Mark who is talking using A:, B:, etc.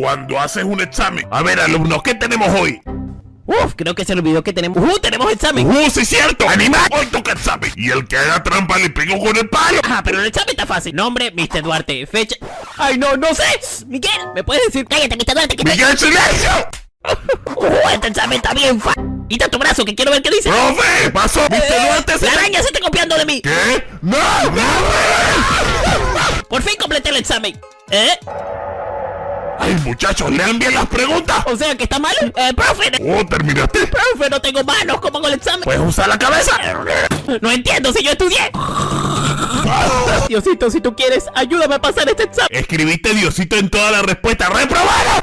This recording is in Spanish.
A: cuando haces un examen. A ver, alumnos, ¿qué tenemos hoy?
B: Uf, creo que se olvidó que tenemos... ¡tenemos examen!
A: Sí, cierto. ¡Animal! Hoy toca examen. Y el que haga trampa le pego con el palo.
B: Ah, pero el examen está fácil. Nombre, Mr. Duarte. Fecha... ¡Ay, no sé! Miguel, ¿me puedes decir? ¡Cállate, Mr. Duarte!
A: ¡Miguel, silencio!
B: Este examen está bien Quita tu brazo, que quiero ver qué dice.
A: ¡Profe! ¡Pasó! ¡Mr. Duarte se...
B: ¡La araña se está copiando de mí!
A: ¿Qué? ¡No!
B: Por fin completé el examen.
A: ¡Ay, muchachos! ¡Lean bien las preguntas!
B: O sea, que está mal. Profe.
A: ¿Terminaste?
B: Profe, no tengo manos. ¿Cómo hago el examen?
A: ¿Puedes usar la cabeza?
B: No entiendo si yo estudié. Diosito, si tú quieres, ayúdame a pasar este examen.
A: Escribiste Diosito en toda la respuesta. ¡Reprobado!